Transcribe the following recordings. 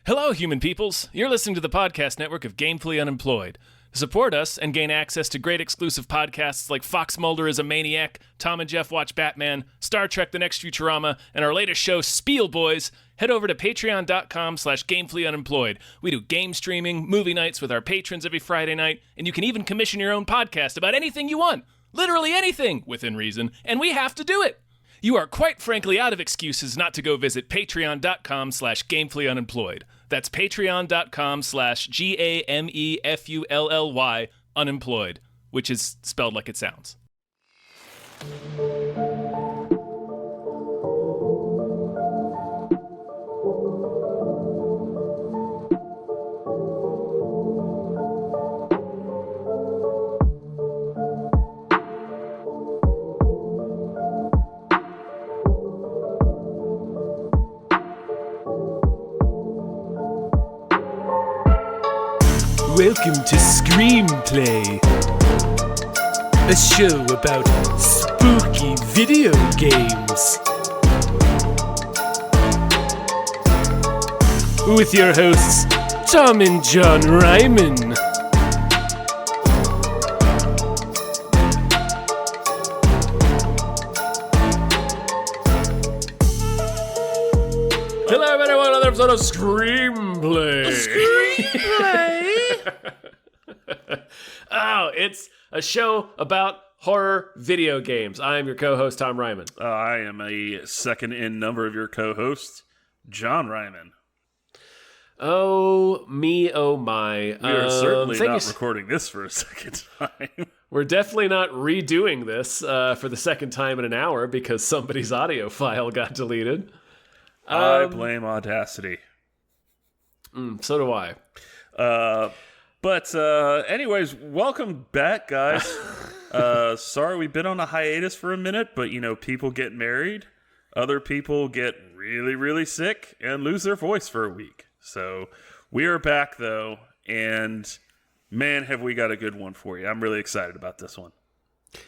Hello, human peoples. You're listening to the podcast network of Gamefully Unemployed. To support us and gain access to great exclusive podcasts like Fox Mulder is a Maniac, Tom and Jeff Watch Batman, Star Trek The Next Futurama, and our latest show, Spiel Boys, head over to patreon.com/gamefullyunemployed. We do game streaming, movie nights with our patrons every Friday night, and you can even commission your own podcast about anything you want. Literally anything, within reason, and we have to do it. You are quite frankly out of excuses not to go visit patreon.com/gamefullyunemployed. That's patreon.com/GAMEFULLY unemployed, which is spelled like it sounds. Welcome to Screamplay, a show about spooky video games. With your hosts, Tom and John Ryman. Hello, everyone, another episode of Screamplay. Screamplay? Oh, it's a show about horror video games. I am your co-host, Tom Ryman. I am a second in number of your co-hosts, John Ryman. Oh, me, oh my. We are certainly not recording this for a second time. We're definitely not redoing this for the second time in an hour because somebody's audio file got deleted. I blame Audacity. So do I. But anyways, welcome back, guys. Sorry we've been on a hiatus for a minute, but people get married, other people get really, really sick and lose their voice for a week. So we are back though, and man, have we got a good one for you. I'm really excited about this one.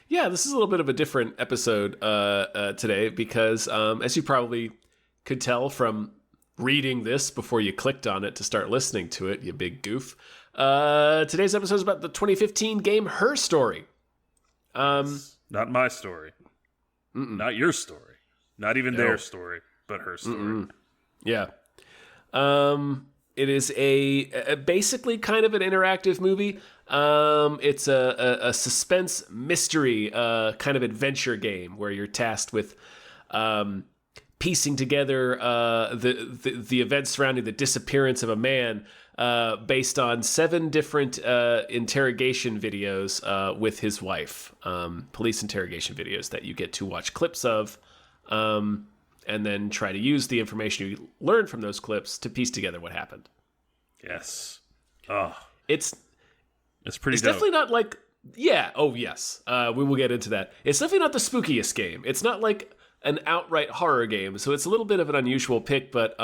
Yeah, this is a little bit of a different episode today because as you probably could tell from reading this before you clicked on it to start listening to it, you big goof. Today's episode is about the 2015 game Her Story. Not my story. Not your story. Not even their story, but her story. Yeah. It is a basically kind of an interactive movie. It's a suspense mystery kind of adventure game where you're tasked with piecing together the events surrounding the disappearance of a man based on 7 different interrogation videos with his wife, police interrogation videos that you get to watch clips of, and then try to use the information you learn from those clips to piece together what happened. Yes. Oh, it's pretty dope. Definitely not like, yeah, oh yes, we will get into that. It's definitely not the spookiest game. It's not like an outright horror game, so it's a little bit of an unusual pick, but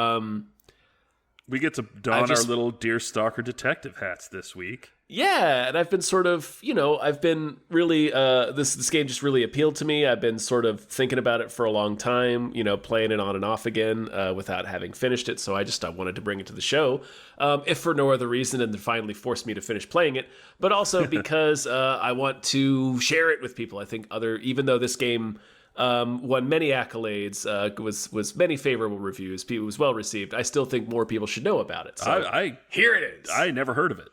we get to don our little Deer Stalker detective hats this week. Yeah, and I've been sort of, I've been really, this game just really appealed to me. I've been sort of thinking about it for a long time, playing it on and off again without having finished it, so I wanted to bring it to the show, if for no other reason than to finally force me to finish playing it, but also because I want to share it with people. I think even though this game won many accolades, was many favorable reviews, it was well received, I still think more people should know about it. So here it is. I never heard of it,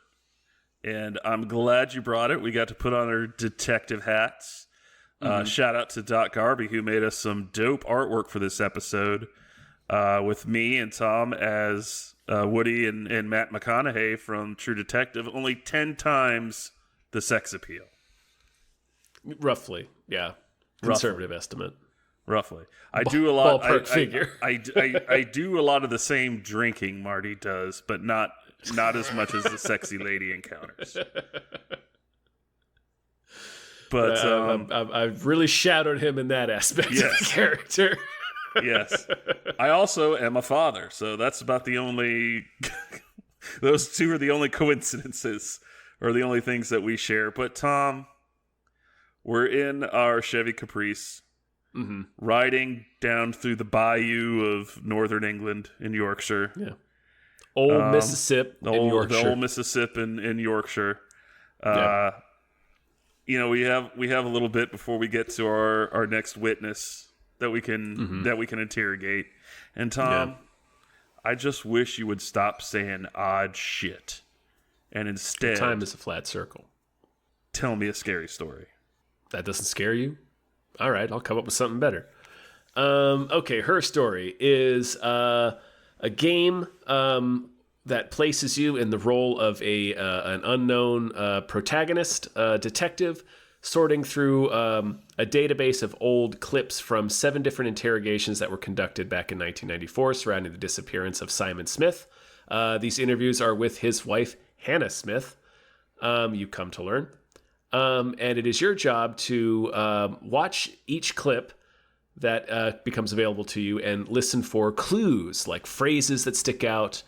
and I'm glad you brought it. We got to put on our detective hats. Shout out to Doc Garby, who made us some dope artwork for this episode, with me and Tom as Woody and Matt McConaughey from True Detective. Only 10 times the sex appeal. Roughly, yeah. Conservative estimate. Roughly. I do a lot. Ballpark figure. I do a lot of the same drinking Marty does, but not as much as the sexy lady encounters. But I've really shadowed him in that aspect of the character. Yes. I also am a father, so that's about the only... Those two are the only coincidences, or the only things that we share. But Tom... We're in our Chevy Caprice, riding down through the bayou of northern England in Yorkshire. Yeah. Old Mississippi in Yorkshire. The old Mississippi in Yorkshire. Yeah. We have a little bit before we get to our next witness that we can interrogate. And Tom, I just wish you would stop saying odd shit, and instead, time is a flat circle. Tell me a scary story. That doesn't scare you? All right, I'll come up with something better. Okay, her story is a game that places you in the role of an unknown protagonist, detective, sorting through a database of old clips from 7 different interrogations that were conducted back in 1994 surrounding the disappearance of Simon Smith. These interviews are with his wife, Hannah Smith, you come to learn. And it is your job to watch each clip that becomes available to you and listen for clues, like phrases that stick out,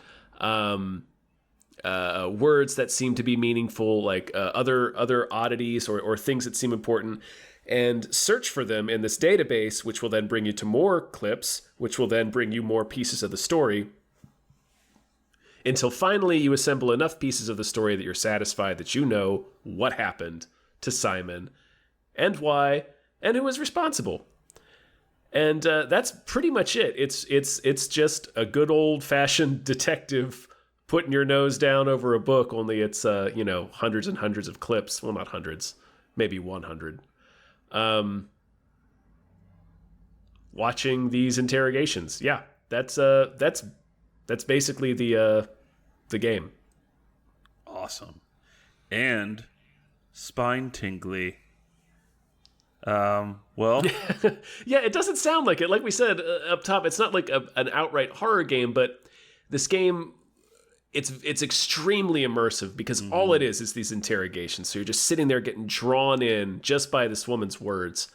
words that seem to be meaningful, like other oddities or things that seem important, and search for them in this database, which will then bring you to more clips, which will then bring you more pieces of the story, until finally you assemble enough pieces of the story that you're satisfied that you know what happened to Simon and why and who was responsible. And that's pretty much it. It's just a good old-fashioned detective putting your nose down over a book, only it's hundreds and hundreds of clips. Well, not hundreds, maybe 100. Watching these interrogations. Yeah, that's basically the game. Awesome. And spine tingly. Well, yeah, it doesn't sound like it. Like we said up top, it's not like an outright horror game, but this game, it's extremely immersive because all it is these interrogations. So you're just sitting there getting drawn in just by this woman's words.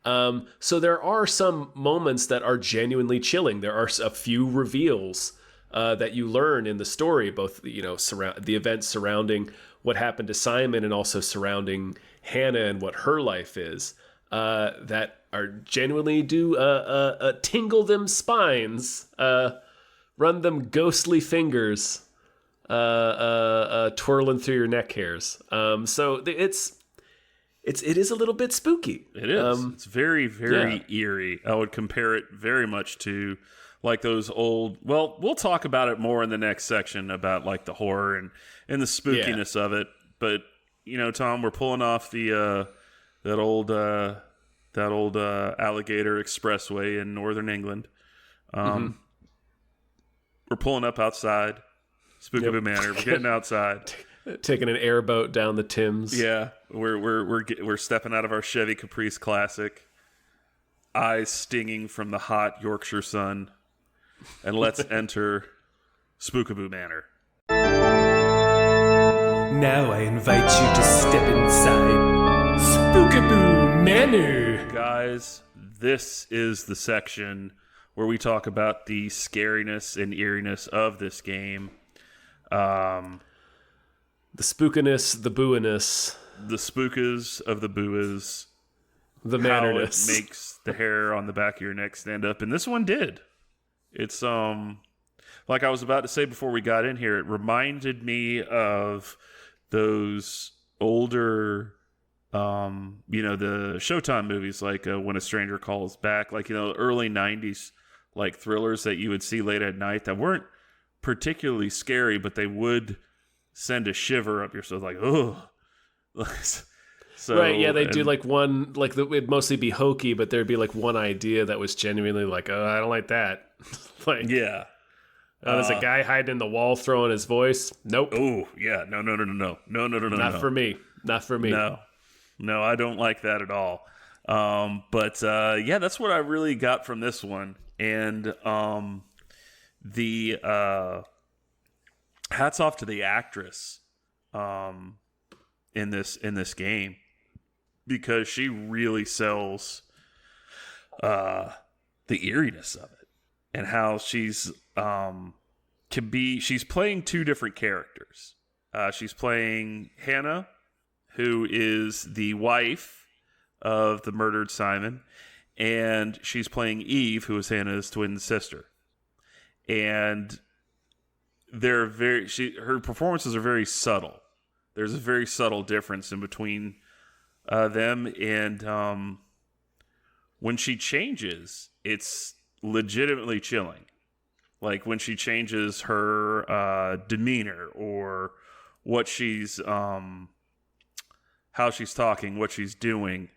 So there are some moments that are genuinely chilling. There are a few reveals that you learn in the story, both the events surrounding what happened to Simon and also surrounding Hannah and what her life is. That are genuinely do tingle them spines, run them ghostly fingers, twirling through your neck hairs. So it is a little bit spooky. It is. It's very, very eerie. I would compare it very much to like those old. Well, we'll talk about it more in the next section about like the horror and the spookiness of it. But Tom, we're pulling off the that old alligator expressway in northern England. We're pulling up outside Spookaboo Manor. We're getting outside, taking an airboat down the Thames. Yeah, we're stepping out of our Chevy Caprice Classic, eyes stinging from the hot Yorkshire sun, and let's enter Spookaboo Manor. Now I invite you to step inside Spookaboo Manor. Guys, this is the section where we talk about the scariness and eeriness of this game. The spookiness, the booiness. The spookas of the booas. The How manerness. it makes the hair on the back of your neck stand up. And this one did. It's, like I was about to say before we got in here, it reminded me of those older, the Showtime movies, like When a Stranger Calls Back, like, early 90s, like thrillers that you would see late at night that weren't particularly scary, but they would send a shiver up your soul, like, oh. So, right, yeah, they do like one, like it'd mostly be hokey, but there'd be like one idea that was genuinely like, oh, I don't like that. Like, yeah. There's a guy hiding in the wall throwing his voice. Nope. Oh, yeah. No. Not for me. Not for me. No, I don't like that at all. But that's what I really got from this one. And the hats off to the actress in this game, because she really sells the eeriness of it and how she's she's playing two different characters. She's playing Hannah, who is the wife of the murdered Simon, and she's playing Eve, who is Hannah's twin sister. And her performances are very subtle. There's a very subtle difference in between them, and when she changes, it's legitimately chilling. Like when she changes her demeanor or what she's how she's talking, what she's doing.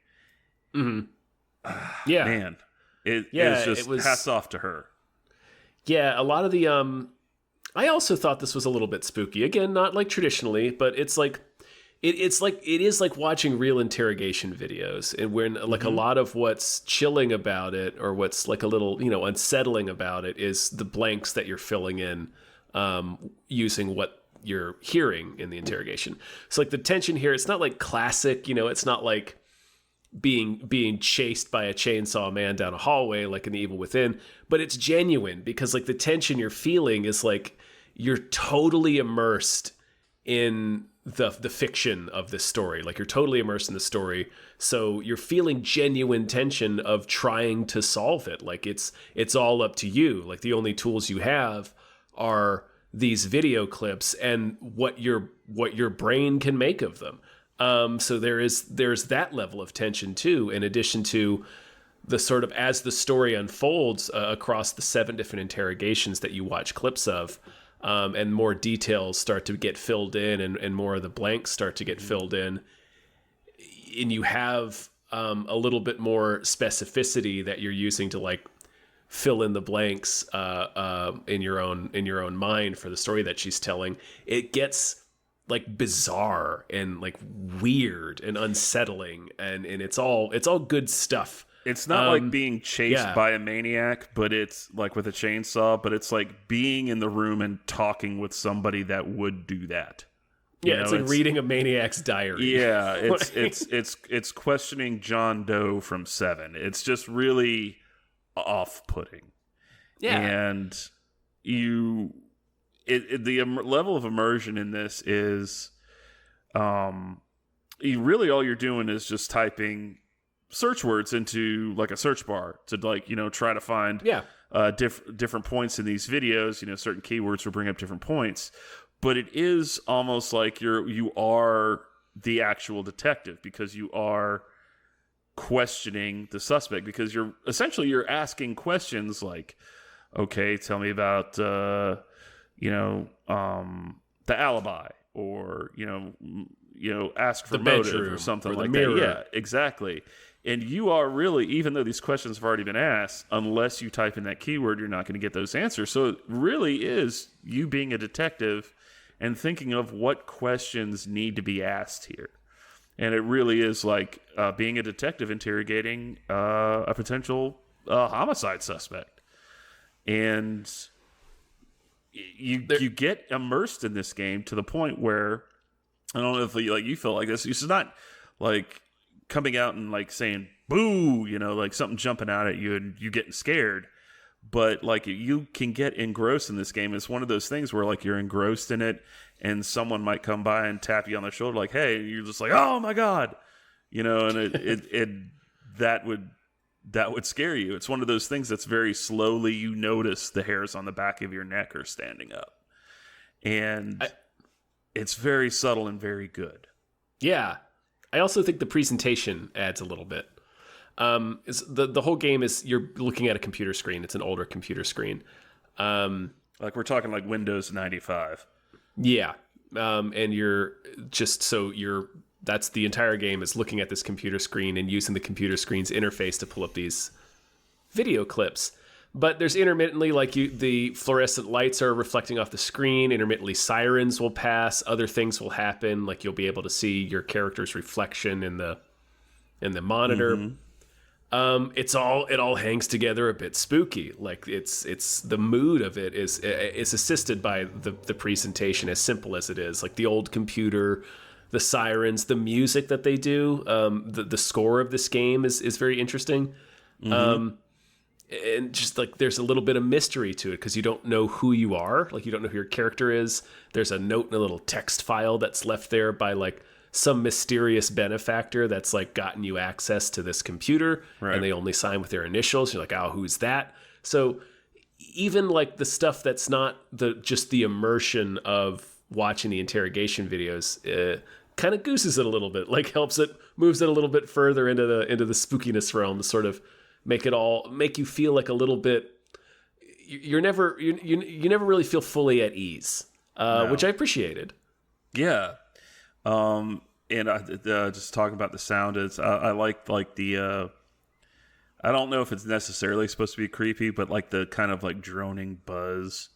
Mm-hmm. Yeah, man, it's just hats off to her. Yeah, a lot of the I also thought this was a little bit spooky. Again, not like traditionally, but it's like it is like watching real interrogation videos, and when like a lot of what's chilling about it, or what's like a little unsettling about it, is the blanks that you're filling in using what you're hearing in the interrogation. So like the tension here, it's not like classic, it's not like being chased by a chainsaw man down a hallway like in The Evil Within, but it's genuine because like the tension you're feeling is like you're totally immersed in the fiction of this story. Like you're totally immersed in the story, so you're feeling genuine tension of trying to solve it. Like it's all up to you. Like the only tools you have are these video clips and what your brain can make of them. So there's that level of tension too, in addition to the sort of, as the story unfolds across the 7 different interrogations that you watch clips of, and more details start to get filled in, and more of the blanks start to get filled in, and you have a little bit more specificity that you're using to like fill in the blanks in your own mind for the story that she's telling. It gets like bizarre and like weird and unsettling, and it's all good stuff. It's not like being chased by a maniac, but it's like with a chainsaw, but it's like being in the room and talking with somebody that would do that. Yeah, it's like reading a maniac's diary. Yeah, it's questioning John Doe from Seven. It's just really off-putting. Yeah. And the level of immersion in this is, really all you're doing is just typing search words into like a search bar to like try to find different points in these videos. Certain keywords will bring up different points, but it is almost like you are the actual detective, because you are questioning the suspect, because you're asking questions like, okay, tell me about the alibi, or ask for motive or something like that. Yeah, exactly. And you are really, even though these questions have already been asked, unless you type in that keyword, you're not going to get those answers. So it really is you being a detective and thinking of what questions need to be asked here. And it really is like being a detective interrogating a potential homicide suspect. And you get immersed in this game to the point where, I don't know if you feel like this. It's not like coming out and like saying boo, like something jumping out at you and you getting scared. But like you can get engrossed in this game. It's one of those things where like you're engrossed in it, and someone might come by and tap you on the shoulder like, "Hey," and you're just like, "Oh my god," and that would scare you. It's one of those things that's very slowly you notice the hairs on the back of your neck are standing up, and it's very subtle and very good. Yeah. I also think the presentation adds a little bit. The whole game is you're looking at a computer screen. It's an older computer screen. Like we're talking like Windows 95. Yeah. And that's the entire game, is looking at this computer screen and using the computer screen's interface to pull up these video clips. But there's intermittently, like the fluorescent lights are reflecting off the screen. Intermittently, sirens will pass. Other things will happen, like you'll be able to see your character's reflection in the monitor. Mm-hmm. It all hangs together a bit spooky. Like it's the mood of it is assisted by the presentation, as simple as it is. Like the old computer, the sirens, the music that they do. The score of this game is very interesting. Mm-hmm. And just like there's a little bit of mystery to it, because you don't know who you are. Like you don't know who your character is. There's a note in a little text file that's left there by like some mysterious benefactor that's like gotten you access to this computer, right. And they only sign with their initials. You're like, oh, who's that? So even like the stuff that's not just the immersion of watching the interrogation videos, kind of gooses it a little bit, like moves it a little bit further into the spookiness realm to sort of make you feel like a little bit. You never really feel fully at ease, no. Which I appreciated. Yeah, and just talking about the sound, I like the. I don't know if it's necessarily supposed to be creepy, but like the kind of like droning buzz,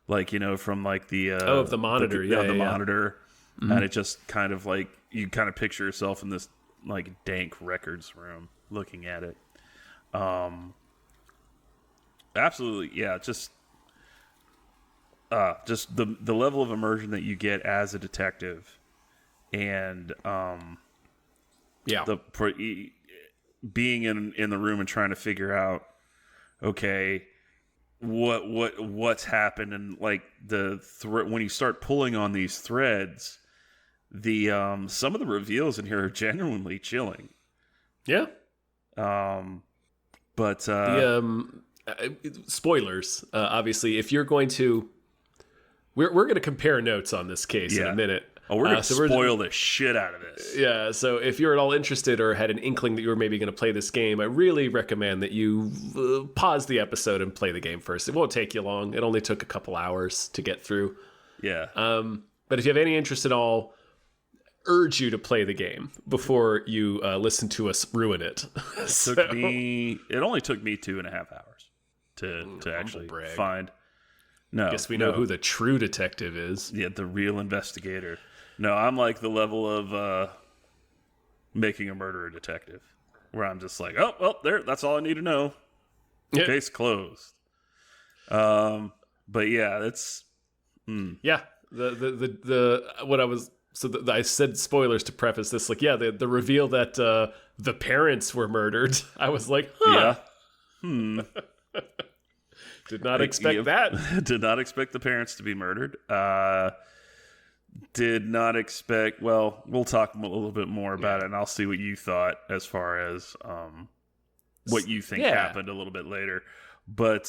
like from like the of the monitor, the monitor, and it just kind of like you kind of picture yourself in this like dank records room looking at it. Absolutely, yeah. Just the level of immersion that you get as a detective, and being in the room and trying to figure out, okay, what's happened, and like when you start pulling on these threads, the some of the reveals in here are genuinely chilling. Yeah. But spoilers. Obviously, if you're going to, we're going to compare notes on this case in a minute. Oh, we're going to spoil the shit out of this. Yeah, so if you're at all interested or had an inkling that you were maybe going to play this game, I really recommend that you pause the episode and play the game first. It won't take you long. It only took a couple hours to get through. Yeah. But if you have any interest at all, urge you to play the game before you listen to us ruin it. It only took me 2.5 hours to actually find. No, I guess we know who the true detective is. Yeah, the real investigator. No, I'm like the level of Making a Murderer detective, where I'm just like, oh, well, there. That's all I need to know. Yep. Case closed. But yeah, it's yeah. I said spoilers to preface this. Like, yeah, the reveal that the parents were murdered. I was like, huh. Yeah. Did not expect that. Did not expect the parents to be murdered. Did not expect... Well, we'll talk a little bit more about it, and I'll see what you thought as far as what you think happened a little bit later. But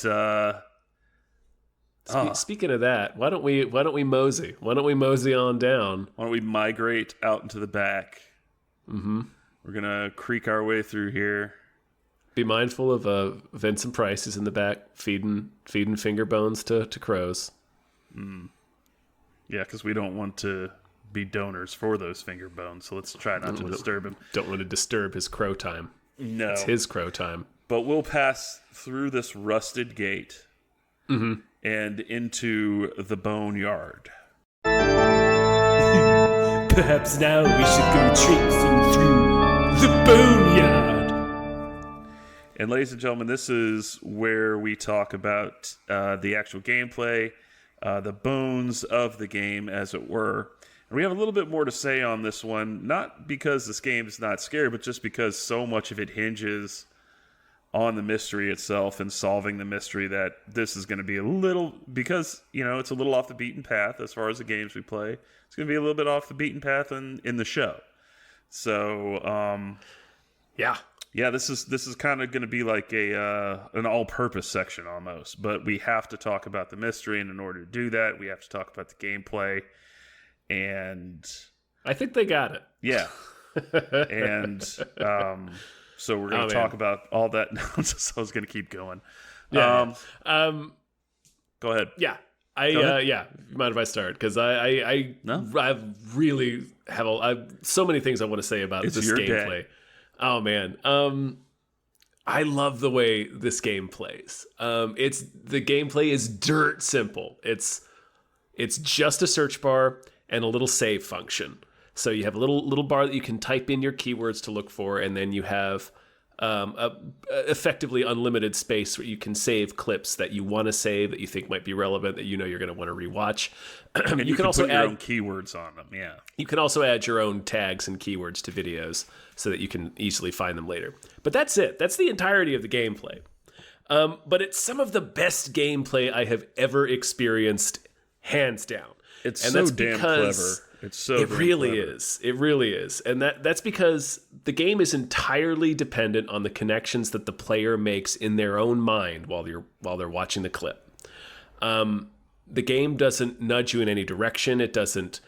speaking of that, why don't we mosey? Why don't we mosey on down? Why don't we migrate out into the back? Mm-hmm. We're gonna creak our way through here. Be mindful of Vincent Price is in the back feeding finger bones to crows. Yeah, because we don't want to be donors for those finger bones, so let's try not to disturb him. Don't want to disturb his crow time. No. It's his crow time. But we'll pass through this rusted gate and into the boneyard. Perhaps now we should go traipsing through the boneyard. And ladies and gentlemen, this is where we talk about the actual gameplay, the bones of the game, as it were. And we have a little bit more to say on this one, not because this game is not scary, but just because so much of it hinges on the mystery itself and solving the mystery, that this is going to be a little, because, it's a little off the beaten path as far as the games we play. It's going to be a little bit off the beaten path in the show. So, yeah, this is kind of going to be like an all-purpose section almost, but we have to talk about the mystery, and in order to do that, we have to talk about the gameplay, and I think they got it. Yeah, and so we're going to talk about all that. So I was going to keep going. Yeah. Go ahead. Yeah. You mind if I start? Because I really have so many things I want to say about this gameplay. Day. Oh man, I love the way this game plays. The gameplay is dirt simple. It's just a search bar and a little save function. So you have a little bar that you can type in your keywords to look for, and then you have effectively unlimited space where you can save clips that you want to save, that you think might be relevant, that you're going to want to rewatch. And you can also put your own keywords on them. Yeah. You can also add your own tags and keywords to videos so that you can easily find them later. But that's it. That's the entirety of the gameplay. But it's some of the best gameplay I have ever experienced, hands down. It's so damn clever. It's so It really clever. is. It really is. And that's because the game is entirely dependent on the connections that the player makes in their own mind while they're watching the clip. The game doesn't nudge you in any direction. It doesn't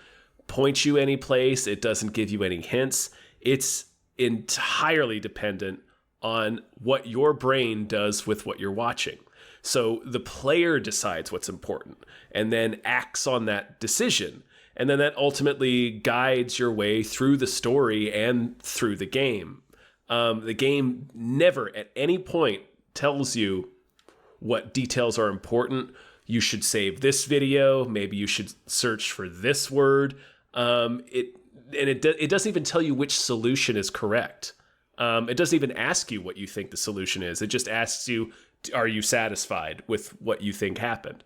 point you any place. It doesn't give you any hints. It's entirely dependent on what your brain does with what you're watching. So the player decides what's important and then acts on that decision. And then that ultimately guides your way through the story and through the game. The game never at any point tells you what details are important. You should save this video. Maybe you should search for this word. It doesn't even tell you which solution is correct. It doesn't even ask you what you think the solution is. It just asks you, are you satisfied with what you think happened?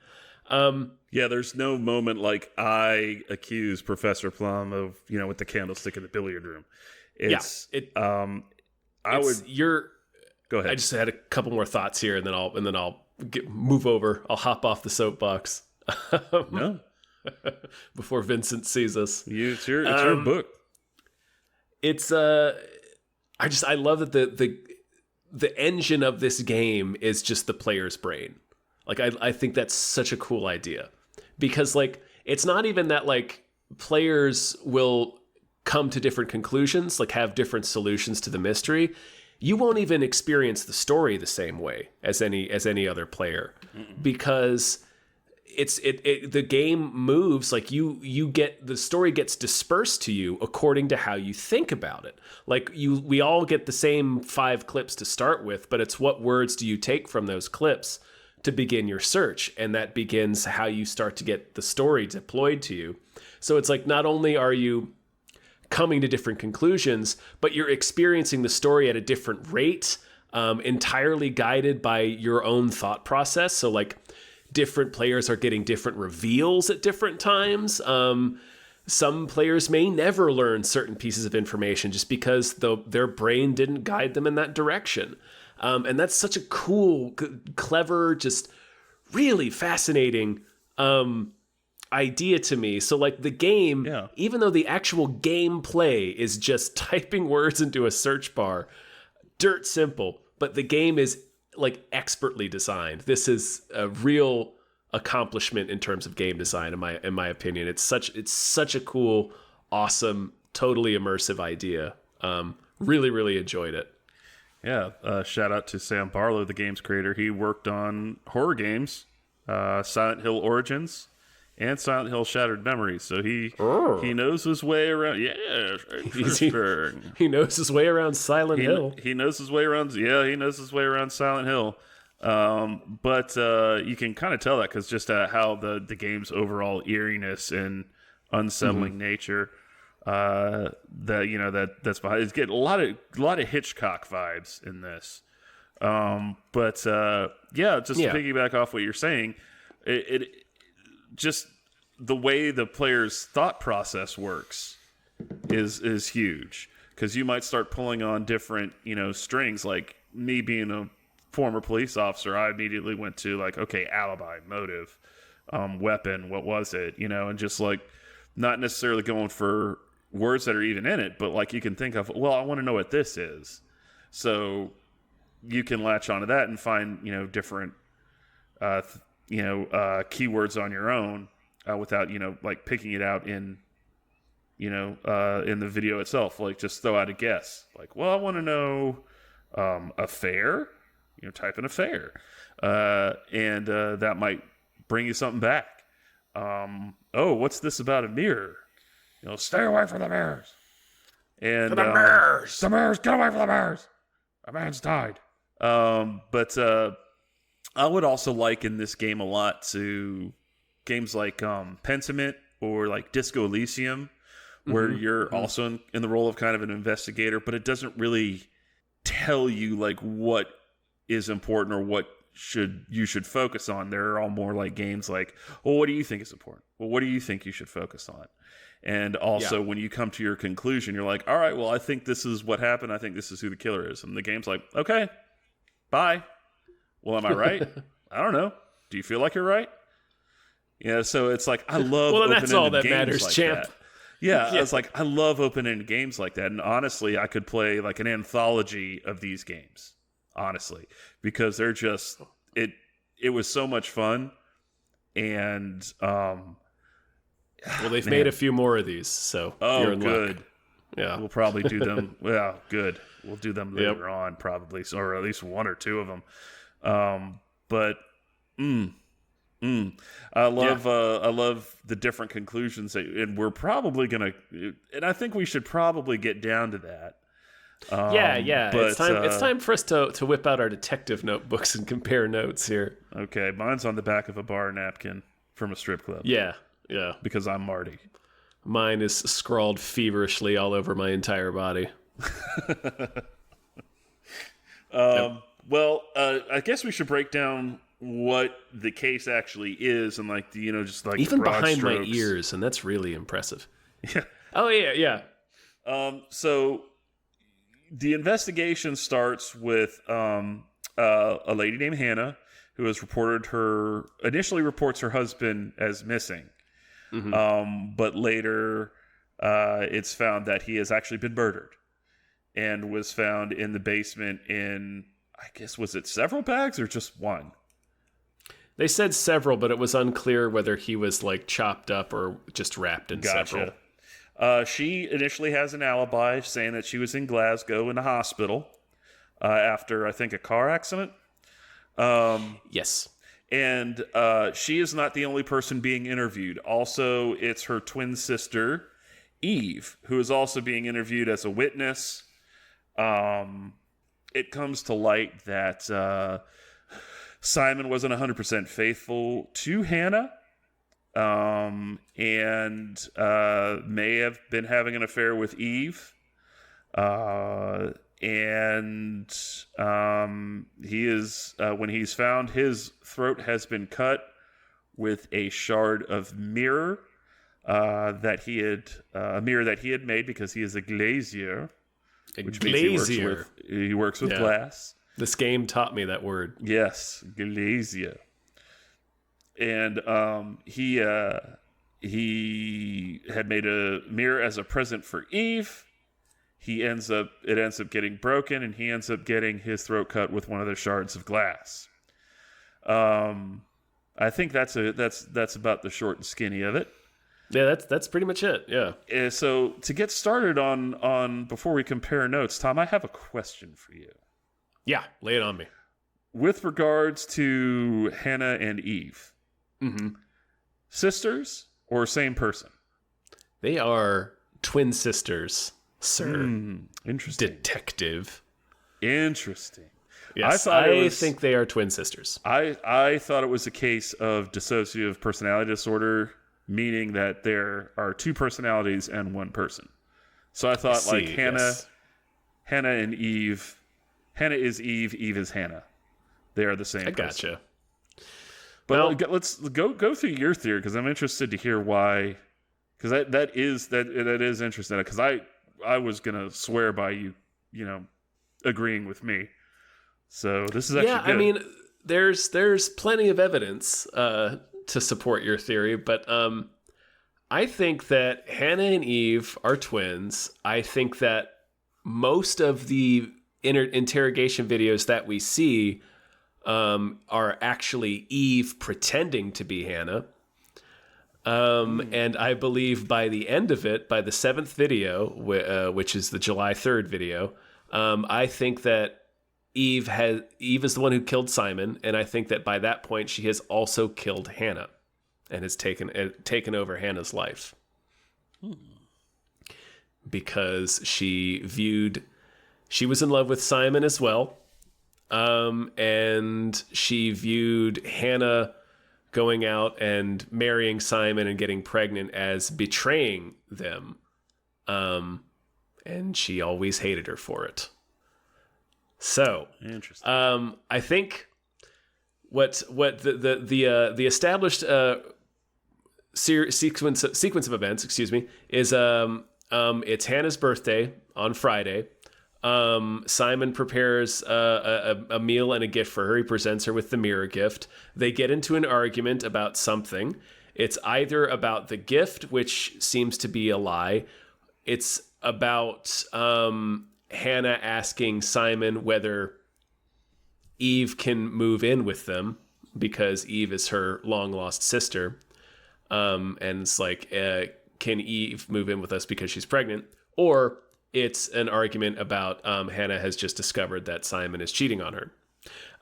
Yeah, there's no moment like I accuse Professor Plum of, with the candlestick in the billiard room. It's, go ahead. I just had a couple more thoughts here, and then I'll move over. I'll hop off the soapbox. No. Before Vincent sees us. It's your book. I love that the engine of this game is just the player's brain. Like, I think that's such a cool idea, because like, it's not even that like players will come to different conclusions, like have different solutions to the mystery. You won't even experience the story the same way as any other player, because the game moves like you get, the story gets dispersed to you according to how you think about it. Like we all get the same 5 clips to start with, but it's what words do you take from those clips to begin your search, and that begins how you start to get the story deployed to you. So it's like, not only are you coming to different conclusions, but you're experiencing the story at a different rate, entirely guided by your own thought process. So like, different players are getting different reveals at different times. Some players may never learn certain pieces of information just because their brain didn't guide them in that direction. And that's such a cool, clever, just really fascinating idea to me. So like, the game, even though the actual gameplay is just typing words into a search bar, dirt simple, but the game is like expertly designed. This is a real accomplishment in terms of game design, in my opinion. It's such a cool, awesome, totally immersive idea. Really, really enjoyed it. Yeah, shout out to Sam Barlow, the game's creator. He worked on horror games, Silent Hill Origins, and Silent Hill Shattered Memories. So he knows his way around. Yeah, he knows his way around Silent Hill. He knows his way around. Yeah, he knows his way around Silent Hill. But you can kind of tell that because just how the game's overall eeriness and unsettling nature. That's behind. It's getting a lot of Hitchcock vibes in this. To piggyback off what you're saying, it just the way the player's thought process works is huge, because you might start pulling on different strings. Like me being a former police officer, I immediately went to like, okay, alibi, motive, weapon, what was it, and just like not necessarily going for words that are even in it, but like you can think of, well, I want to know what this is, so you can latch onto that and find different keywords on your own without like picking it out in the video itself. Like just throw out a guess, like, well, I want to know affair, type in affair, and that might bring you something back. What's this about a mirror? Stay away from the mirrors. And the mirrors! The mirrors! Get away from the mirrors! A man's died. But I would also liken this game a lot to games like Pentiment or like Disco Elysium, where you're also in the role of kind of an investigator, but it doesn't really tell you like what is important or what you should focus on. They're all more like games like, well, what do you think is important? Well, what do you think you should focus on? And also, when you come to your conclusion, you're like, all right, well, I think this is what happened. I think this is who the killer is. And the game's like, okay, bye. Well, am I right? I don't know. Do you feel like you're right? So it's like, I love well, that's all that games matters, like champ. that. Yeah, I was like, I love open-ended games like that. And honestly, I could play like an anthology of these games, honestly, because they're just, it was so much fun. And, well, they've made a few more of these, so you're in good. luck. Yeah. We'll probably do them. Well, good. We'll do them later on, probably, or at least one or two of them. But, I love the different conclusions and we're probably gonna, and I think we should probably get down to that. But, it's time for us to whip out our detective notebooks and compare notes here. Okay, mine's on the back of a bar napkin from a strip club. Yeah, because I'm Marty. Mine is scrawled feverishly all over my entire body. Well, I guess we should break down what the case actually is, and like just like even broad behind strokes. my ears, and that's really impressive. Yeah. Oh yeah. So the investigation starts with a lady named Hannah, who has initially reports her husband as missing, but later it's found that he has actually been murdered, and was found in the basement in, I guess, was it several bags or just one? They said several, but it was unclear whether he was like chopped up or just wrapped in several. She initially has an alibi saying that she was in Glasgow in a hospital after, I think, a car accident. Yes. And she is not the only person being interviewed. Also, it's her twin sister, Eve, who is also being interviewed as a witness. It comes to light that Simon wasn't 100% faithful to Hannah, and may have been having an affair with Eve. And he is, when he's found, his throat has been cut with a shard of mirror that he had made, because he is a glazier, which means he works with glass. This game taught me that word. Yes, glazier. And he had made a mirror as a present for Eve. It ends up getting broken, and he ends up getting his throat cut with one of the shards of glass. I think that's about the short and skinny of it. Yeah, that's pretty much it. Yeah. So to get started on before we compare notes, Tom, I have a question for you. Yeah, lay it on me. With regards to Hannah and Eve, sisters or same person? They are twin sisters, sir. Interesting. Detective. Interesting. Yes, I think they are twin sisters. I thought it was a case of dissociative personality disorder, meaning that there are two personalities and one person. So I thought Hannah and Eve. Hannah is Eve. Eve is Hannah. They are the same person. Gotcha. But let's go through your theory, because I'm interested to hear why. Because that is interesting. Because I was gonna swear by you agreeing with me. So this is actually good. I mean, there's plenty of evidence to support your theory, but I think that Hannah and Eve are twins. I think that most of the interrogation videos that we see are actually Eve pretending to be Hannah. And I believe by the end of it, by the 7th video, which is the July 3rd video, I think that Eve is the one who killed Simon, and I think that by that point she has also killed Hannah and has taken over Hannah's life. Because she was in love with Simon as well. And she viewed Hannah going out and marrying Simon and getting pregnant as betraying them. And she always hated her for it. So, interesting. I think what the established sequence of events, is it's Hannah's birthday on Friday. Simon prepares a meal and a gift for her. He presents her with the mirror gift. They get into an argument about something, It's either about the gift, which seems to be a lie. It's about Hannah asking Simon whether Eve can move in with them because Eve is her long lost sister. And it's like, can Eve move in with us because she's pregnant? Or it's an argument about Hannah has just discovered that Simon is cheating on her.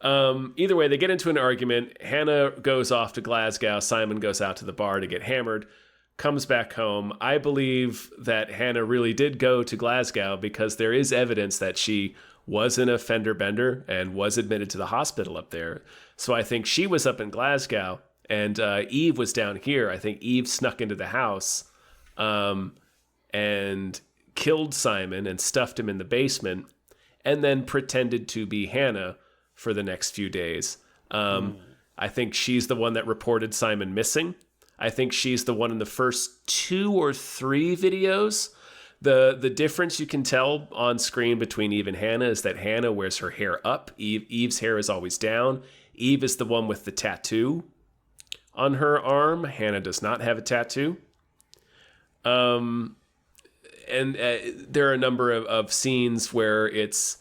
Either way, they get into an argument. Hannah goes off to Glasgow. Simon goes out to the bar to get hammered, comes back home. I believe that Hannah really did go to Glasgow because there is evidence that she was an offender bender and was admitted to the hospital up there. So I think she was up in Glasgow and Eve was down here. I think Eve snuck into the house and killed Simon and stuffed him in the basement and then pretended to be Hannah for the next few days. I think she's the one that reported Simon missing. I think she's the one in the first 2 or 3 videos. The difference you can tell on screen between Eve and Hannah is that Hannah wears her hair up. Eve's hair is always down. Eve is the one with the tattoo on her arm. Hannah does not have a tattoo. And there are a number of scenes where it's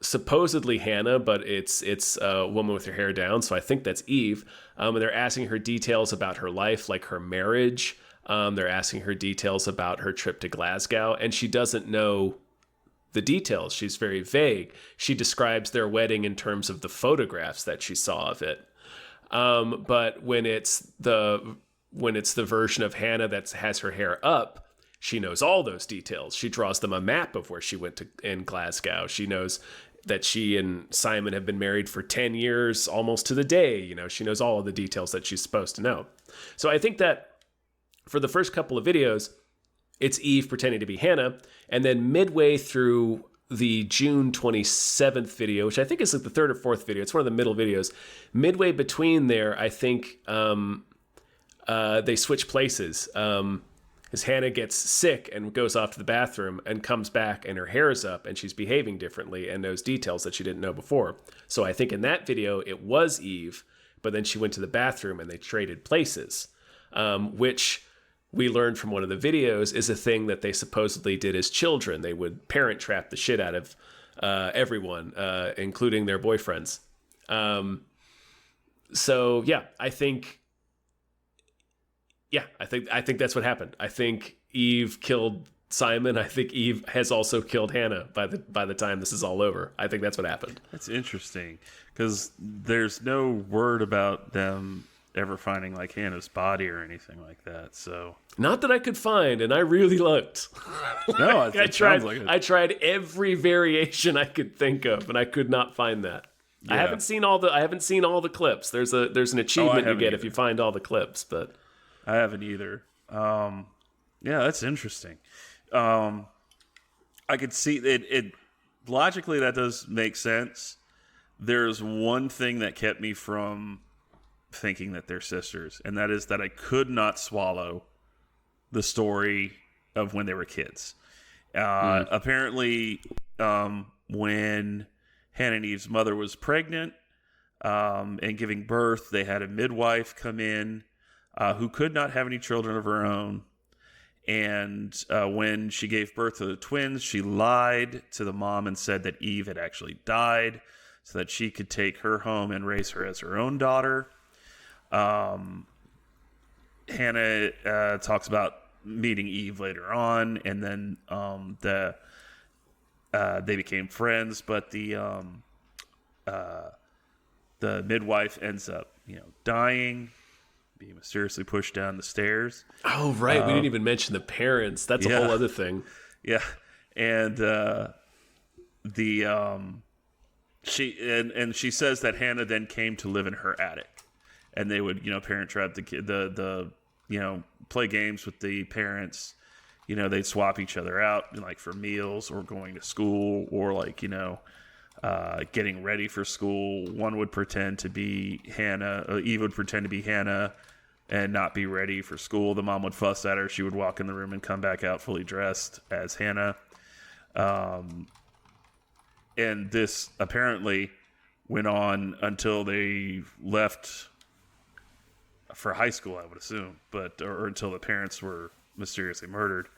supposedly Hannah, but it's a woman with her hair down. So I think that's Eve. And they're asking her details about her life, like her marriage. They're asking her details about her trip to Glasgow, and she doesn't know the details. She's very vague. She describes their wedding in terms of the photographs that she saw of it. But when it's the version of Hannah that has her hair up, she knows all those details. She draws them a map of where she went to in Glasgow. She knows that she and Simon have been married for 10 years, almost to the day. You know, she knows all of the details that she's supposed to know. So I think that for the first couple of videos, it's Eve pretending to be Hannah. And then midway through the June 27th video, which I think is like the 3rd or 4th video, it's one of the middle videos. Midway between there, I think they switch places. Because Hannah gets sick and goes off to the bathroom and comes back and her hair is up and she's behaving differently and knows details that she didn't know before. So I think in that video, it was Eve, but then she went to the bathroom and they traded places, which we learned from one of the videos is a thing that they supposedly did as children. They would parent trap the shit out of everyone, including their boyfriends. So yeah, I think that's what happened. I think Eve killed Simon. I think Eve has also killed Hannah by the time this is all over. I think that's what happened. That's interesting because there's no word about them ever finding like Hannah's body or anything like that. So not that I could find, and I really looked. No, I tried every variation I could think of, and I could not find that. Yeah. I haven't seen all the clips. There's an achievement you get if you find all the clips, but I haven't either. Yeah, that's interesting. I could see it logically that does make sense. There's one thing that kept me from thinking that they're sisters, and that is that I could not swallow the story of when they were kids. Apparently, when Hannah and Eve's mother was pregnant and giving birth, they had a midwife come in who could not have any children of her own. And when she gave birth to the twins, she lied to the mom and said that Eve had actually died so that she could take her home and raise her as her own daughter. Hannah talks about meeting Eve later on, and then they became friends, but the midwife ends up, dying, being mysteriously pushed down the stairs. Oh, right. We didn't even mention the parents. That's a whole other thing. Yeah. And she says that Hannah then came to live in her attic, and they would, parent trap the kid, play games with the parents. They'd swap each other out, like for meals or going to school or getting ready for school. One would pretend to be Hannah. Eve would pretend to be Hannah and not be ready for school. The mom would fuss at her. She would walk in the room and come back out fully dressed as Hannah. And this apparently went on until they left for high school, I would assume, but or until the parents were mysteriously murdered.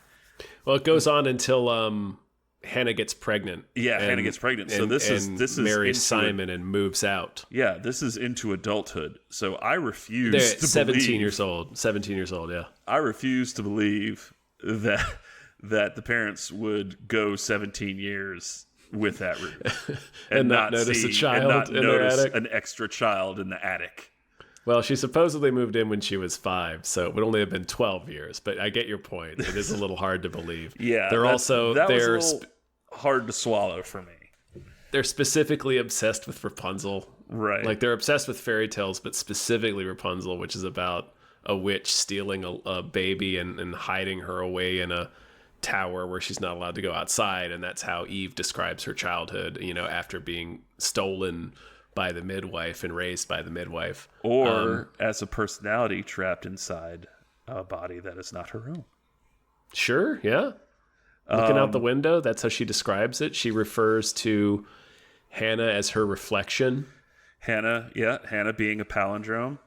Well, it goes on until Hannah gets pregnant. Yeah, Hannah gets pregnant. So this is marries Simon and moves out. Yeah, this is into adulthood. So I refuse They're to 17 believe, years old. 17 years old, yeah. I refuse to believe that the parents would go 17 years with that route and not notice a child in their attic. An extra child in the attic. Well, she supposedly moved in when she was 5, so it would only have been 12 years. But I get your point. It is a little hard to believe. Yeah, they're was a little hard to swallow for me. They're specifically obsessed with Rapunzel. Right. Like, they're obsessed with fairy tales, but specifically Rapunzel, which is about a witch stealing a baby and hiding her away in a tower where she's not allowed to go outside. And that's how Eve describes her childhood, after being stolen by the midwife and raised by the midwife. Or as a personality trapped inside a body that is not her own. Sure, yeah. Looking out the window, that's how she describes it. She refers to Hannah as her reflection. Hannah being a palindrome,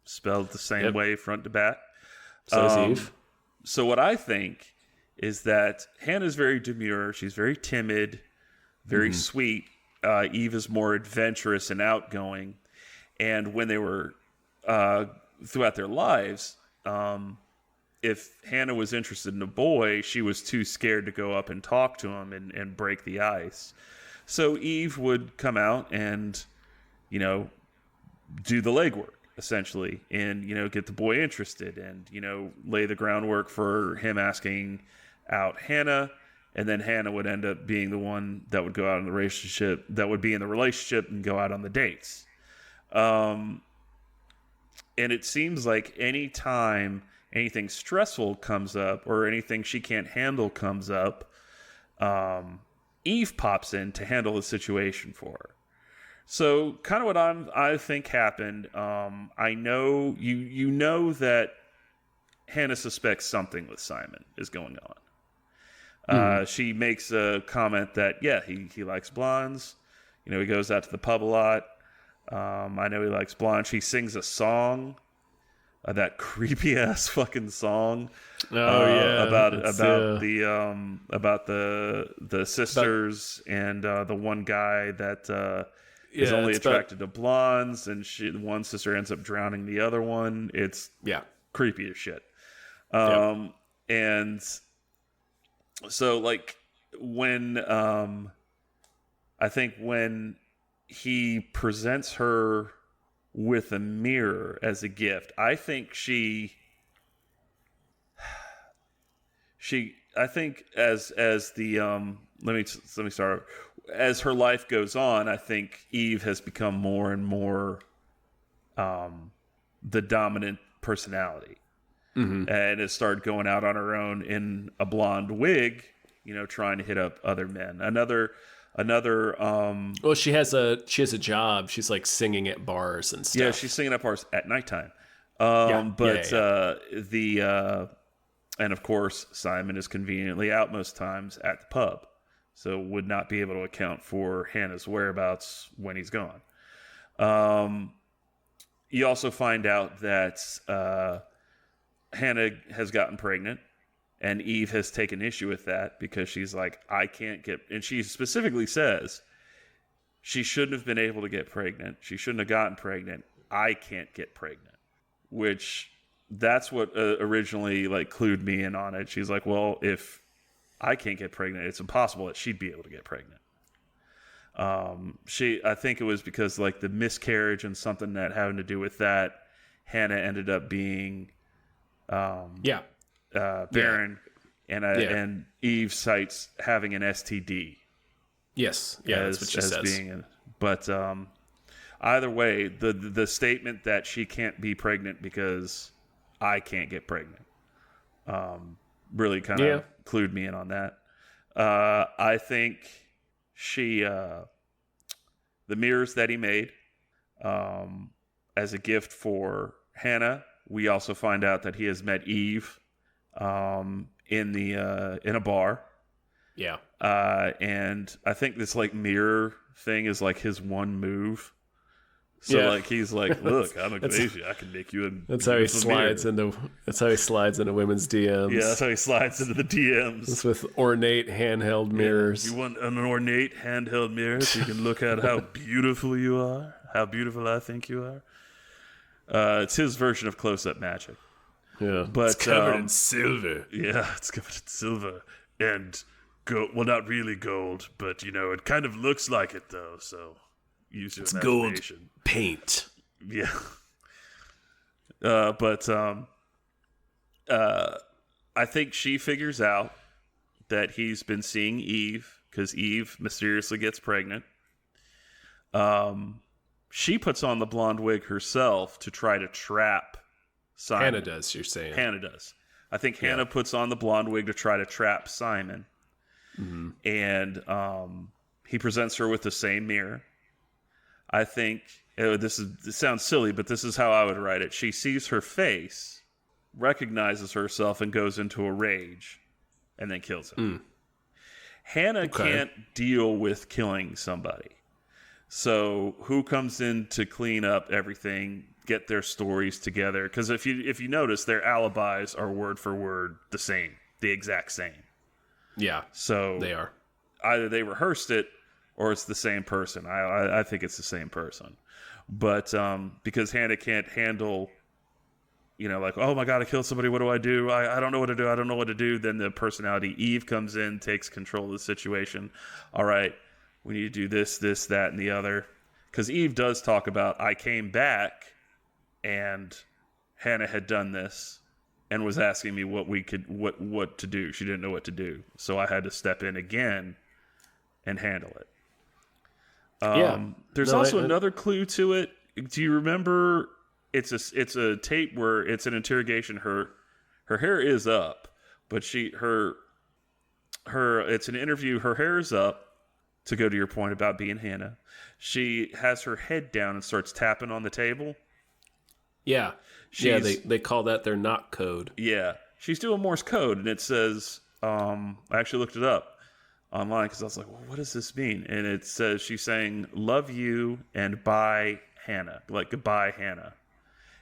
spelled the same way front to back. So is Eve. So what I think is that Hannah's very demure. She's very timid, very sweet. Eve is more adventurous and outgoing. And when they were throughout their lives, if Hannah was interested in a boy, she was too scared to go up and talk to him and break the ice. So Eve would come out and, do the legwork, essentially, and, get the boy interested and, lay the groundwork for him asking out Hannah. And then Hannah would end up being the one that would go out in the relationship, that would be in the relationship and go out on the dates. And it seems like any time anything stressful comes up or anything she can't handle comes up, Eve pops in to handle the situation for her. So kind of what I think happened. I know you know that Hannah suspects something with Simon is going on. She makes a comment that, he likes blondes. He goes out to the pub a lot. I know he likes blondes. She sings a song, that creepy ass fucking song. About the sisters and the one guy that is only attracted to blondes, and the one sister ends up drowning the other one. It's creepy as shit. And so, like, when I think when he presents her with a mirror as a gift, I think I think as the let me start. As her life goes on, I think Eve has become more and more the dominant personality. And has started going out on her own in a blonde wig, trying to hit up other men. Another. Well, she has a job. She's like singing at bars and stuff. Yeah, she's singing at bars at nighttime. And of course, Simon is conveniently out most times at the pub, so would not be able to account for Hannah's whereabouts when he's gone. You also find out that Hannah has gotten pregnant, and Eve has taken issue with that because she's like, I can't get... And she specifically says she shouldn't have been able to get pregnant. She shouldn't have gotten pregnant. I can't get pregnant. Which, that's what originally, clued me in on it. She's like, well, if I can't get pregnant, it's impossible that she'd be able to get pregnant. I think it was because, the miscarriage and something that having to do with that, Hannah ended up being... barren, and Eve cites having an STD. Yes, that's what she says. But either way, the statement that she can't be pregnant because I can't get pregnant really kind of clued me in on that. I think the mirrors that he made as a gift for Hannah. We also find out that he has met Eve in a bar. Yeah. And I think this mirror thing is his one move. So like he's like, look, I'm a glacier. I can make you a. That's how he slides into. That's how he slides into women's DMs. Yeah, that's how he slides into the DMs. It's with ornate handheld mirrors. You want an ornate handheld mirror so you can look at how beautiful you are, how beautiful I think you are. It's his version of close-up magic. Yeah, but it's covered in silver. Yeah, it's covered in silver and gold. Well, not really gold, but it kind of looks like it though. So use your imagination. Gold paint. Yeah. I think she figures out that he's been seeing Eve because Eve mysteriously gets pregnant. She puts on the blonde wig herself to try to trap Simon. Hannah does, you're saying. Hannah does. I think Hannah puts on the blonde wig to try to trap Simon. Mm-hmm. And he presents her with the same mirror. I think, this sounds silly, but this is how I would write it. She sees her face, recognizes herself, and goes into a rage, and then kills him. Hannah can't deal with killing somebody. So who comes in to clean up everything, get their stories together? Because if you notice, their alibis are word for word the same, the exact same. Yeah, so they are. Either they rehearsed it, or it's the same person. I think it's the same person. But because Hannah can't handle, like, oh my God, I killed somebody. What do I do? I don't know what to do. I don't know what to do. Then the personality Eve comes in, takes control of the situation. All right, we need to do this, that, and the other. Because Eve does talk about, I came back and Hannah had done this and was asking me what to do. She didn't know what to do. So I had to step in again and handle it. There's also another clue to it. Do you remember? It's a tape where it's an interrogation. Her hair is up, but it's an interview. Her hair is up. To go to your point about being Hannah, she has her head down and starts tapping on the table. Yeah, they call that their knock code. Yeah, she's doing Morse code, and it says. I actually looked it up online because I was like, well, what does this mean? And it says she's saying love you and bye Hannah, like goodbye Hannah.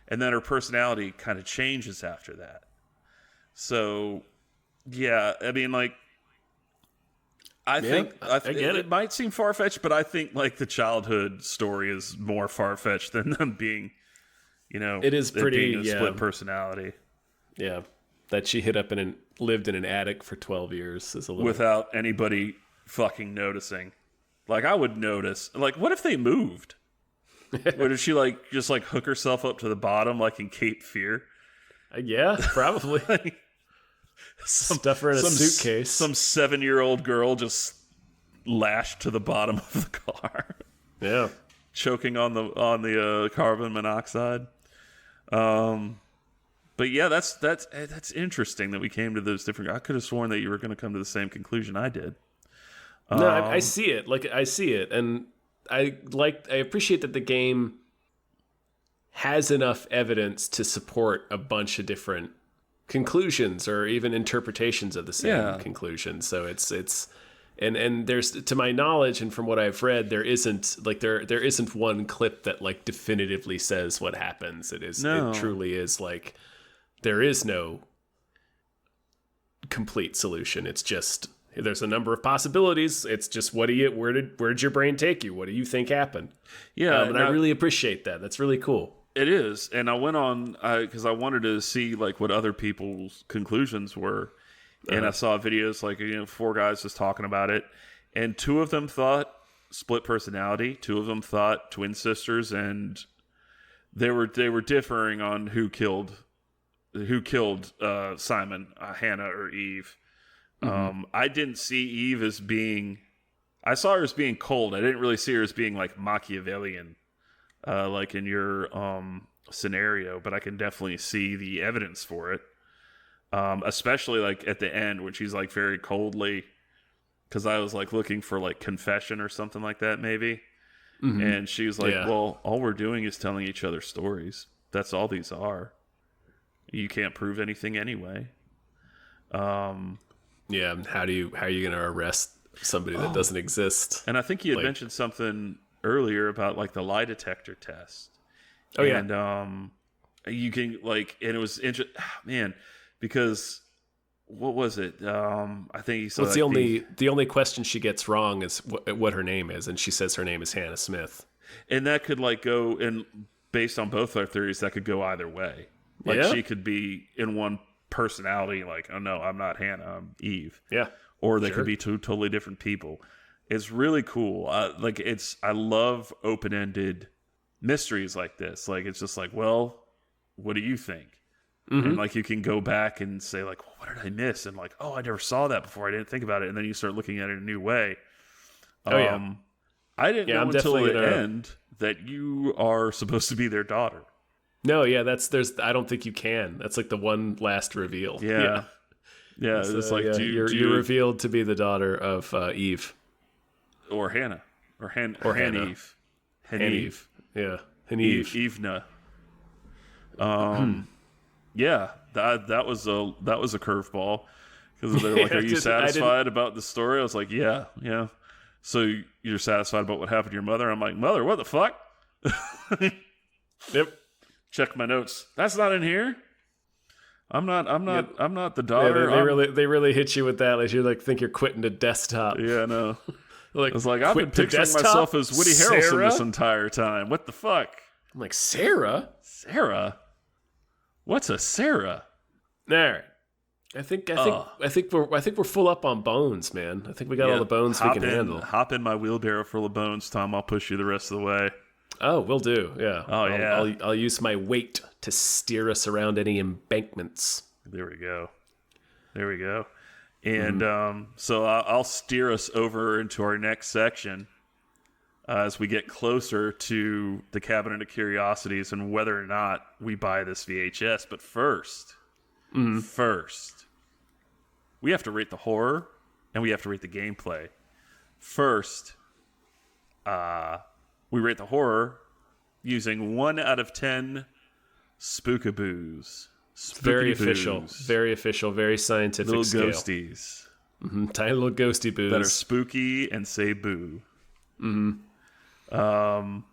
And then her personality kind of changes after that. So yeah, I mean, like, I think it might seem far-fetched, but I think like the childhood story is more far-fetched than them being, it is pretty being a split personality. Yeah. That she lived in an attic for 12 years is a little without anybody fucking noticing. Like, I would notice. Like, what if they moved? Or did she just hook herself up to the bottom like in Cape Fear? Yeah, probably. Stuff her in a suitcase. Some 7-year-old girl just lashed to the bottom of the car. Yeah, choking on the carbon monoxide. But yeah, that's interesting that we came to those different. I could have sworn that you were going to come to the same conclusion I did. No, I see it. I see it, and I appreciate that the game has enough evidence to support a bunch of different conclusions or even interpretations of the same conclusion. So it's and there's, to my knowledge and from what I've read, there isn't there isn't one clip that definitively says what happens. It truly is like there is no complete solution. It's just there's a number of possibilities. It's just where did your brain take you? What do you think happened? Yeah, and I really appreciate that. That's really cool. It is, and I went on because I wanted to see what other people's conclusions were, and I saw videos 4 guys just talking about it, and 2 of them thought split personality, 2 of them thought twin sisters, and they were differing on who killed Simon, Hannah or Eve. Mm-hmm. I didn't see Eve as being. I saw her as being cold. I didn't really see her as being Machiavellian. Like in your scenario, but I can definitely see the evidence for it. Especially at the end when she's very coldly, because I was looking for confession or something like that maybe. Mm-hmm. And she's well, all we're doing is telling each other stories. That's all these are. You can't prove anything anyway. Yeah, how are you going to arrest somebody that doesn't exist? And I think you had mentioned something earlier about like the lie detector test. Oh yeah. And you can like, and it was interesting, man, because what was it? I think he said Well, it's the only question she gets wrong is what her name is, and she says her name is Hannah Smith. And that could like go, and based on both our theories, that could go either way. Like Yeah. she could be in one personality, like, oh no, I'm not Hannah, I'm Eve. Yeah. Or they could be two totally different people. It's really cool. I love open-ended mysteries like this. Like, it's just like, well, what do you think? Mm-hmm. And like, you can go back and say like, well, what did I miss? And like, oh, I never saw that before. I didn't think about it. And then you start looking at it in a new way. I didn't know until the end that you are supposed to be their daughter. No, yeah, I don't think you can. That's like the one last reveal. Yeah. It's like, you're revealed to be the daughter of Eve. Or Hannah. Or Hannah. Eve. Eve. Yeah. Eve. Evna. Yeah, that was a curveball, because they're like, "Are you satisfied about the story?" I was like, "Yeah." So you're satisfied about what happened to your mother? I'm like, "Mother, what the fuck?" Yep. Check my notes. That's not in here. I'm not the daughter. Yeah, they really hit you with that. Like you think you're quitting the desktop. Yeah, no. Like, it's like, I've been picturing myself as Woody Harrelson this entire time. What the fuck? I'm like, Sarah? What's a Sarah? All right. I think we're full up on bones, man. I think we got all the bones we can handle. Hop in my wheelbarrow full of bones, Tom. I'll push you the rest of the way. Oh, will do. Yeah. Oh, yeah. I'll use my weight to steer us around any embankments. There we go. And so I'll steer us over into our next section as we get closer to the Cabinet of Curiosities and whether or not we buy this VHS. But first, we have to rate the horror and we have to rate the gameplay. First, we rate the horror using 1 out of 10 spookaboos. Very official, very scientific little scale. Ghosties. Tiny little ghosty boos. That are spooky and say boo. You want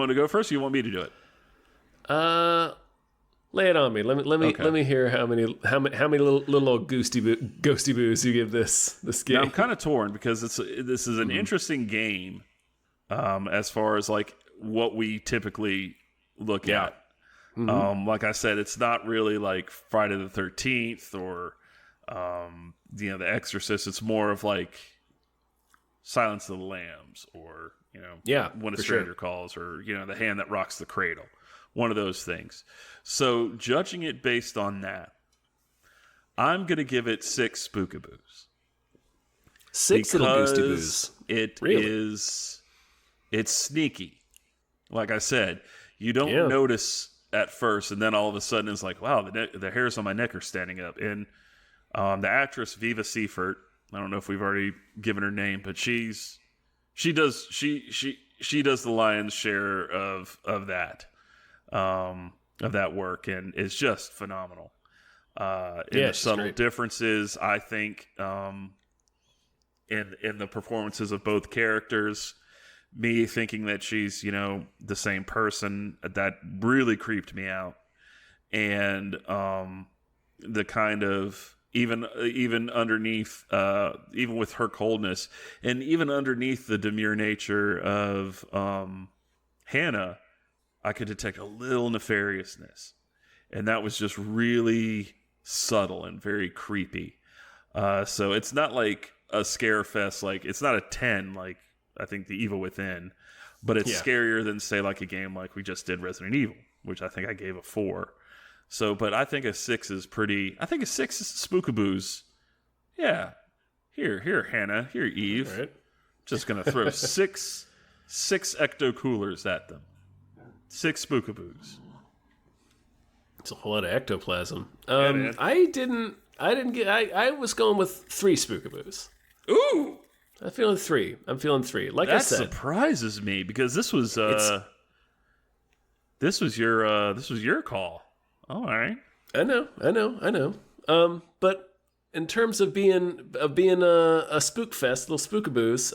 to go first or you want me to do it? Lay it on me. Let me hear how many little ghosty boos you give this game. Now, I'm kind of torn because this is an interesting game as far as like what we typically look at. Like I said, it's not really like Friday the 13th or The Exorcist. It's more of like Silence of the Lambs or When a Stranger Calls or The Hand That Rocks the Cradle. One of those things. So judging it based on that, I'm gonna give it 6 spookaboos. 6 little ghosty boos. It's sneaky. Like I said, you don't notice at first, and then all of a sudden it's like, wow, the hairs on my neck are standing up. And the actress Viva Seifert, I don't know if we've already given her name, but she does the lion's share of that work, and it's just phenomenal. In the subtle differences, I think, in the performances of both characters. Me thinking that she's, the same person, that really creeped me out. And the kind of, even underneath, even with her coldness, and even underneath the demure nature of Hannah, I could detect a little nefariousness. And that was just really subtle and very creepy. So it's not like a scare fest, like, it's not a 10, like, I think The Evil Within, but it's scarier than, say, like a game like we just did, Resident Evil, which I think I gave a 4. So, but I think a 6 is pretty. I think a 6 is spookaboos. Yeah, here, Hannah, here, Eve. All right. Just gonna throw six ecto coolers at them. 6 spookaboos. It's a whole lot of ectoplasm. I was going with 3 spookaboos. Ooh. I'm feeling 3. Like that I said, surprises me because this was your call. All right. I know. But in terms of being a spook fest, little spookaboos,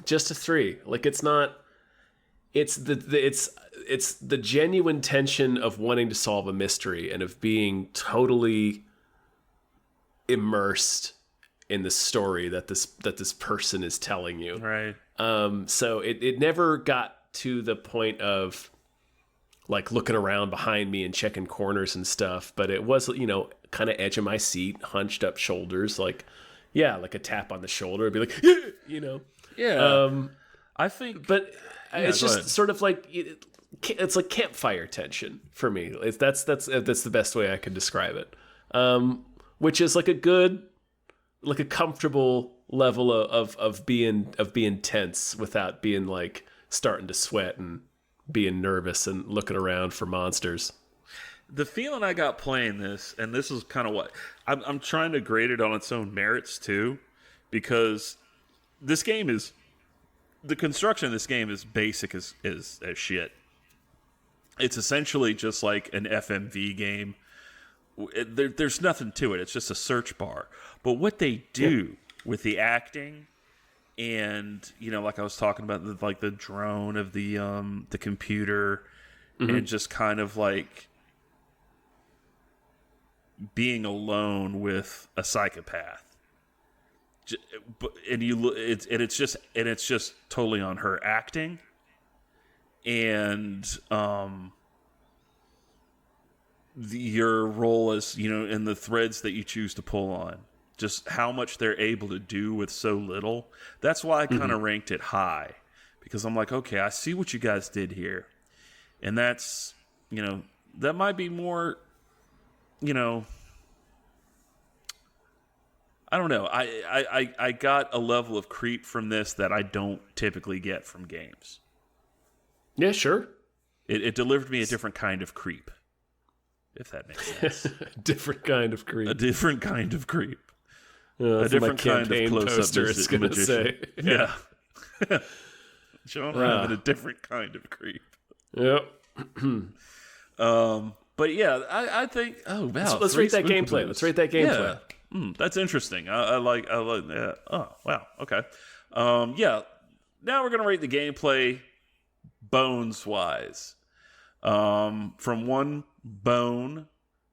Just a 3. Like, it's not. It's it's the genuine tension of wanting to solve a mystery and of being totally immersed in the story that this person is telling you. Right. So it never got to the point of like looking around behind me and checking corners and stuff, but it was, kind of edge of my seat, hunched up shoulders, like a tap on the shoulder, be like, Yeah. I think, but it's just sort of like it's like campfire tension for me. That's the best way I can describe it. Which is like a comfortable level of being tense without being like starting to sweat and being nervous and looking around for monsters. the feeling I got playing this, and this is kind of what I'm trying to grade it on its own merits too, because this game is, the construction of this game is basic as shit. It's essentially just like an FMV game. There's nothing to it. It's just a search bar. But what they do with the acting, and like I was talking about, like the drone of the computer, and just kind of like being alone with a psychopath. It's just totally on her acting, and your role as in the threads that you choose to pull on, just how much they're able to do with so little. That's why I kind of ranked it high, because I'm like, okay, I see what you guys did here, and that's that might be more, I don't know. I got a level of creep from this that I don't typically get from games. Yeah, sure. It delivered me a different kind of creep, if that makes sense. Different kind of creep. A different kind of creep. A different kind of close-up poster, it's going to say. Yeah. John Rabbit, a different kind of creep. Yep. But yeah, I think. Oh wow! Let's rate that gameplay. Let's rate that gameplay. Yeah. That's interesting. I like. Yeah. Oh wow. Okay. Yeah. Now we're gonna rate the gameplay bones wise, from 1 bone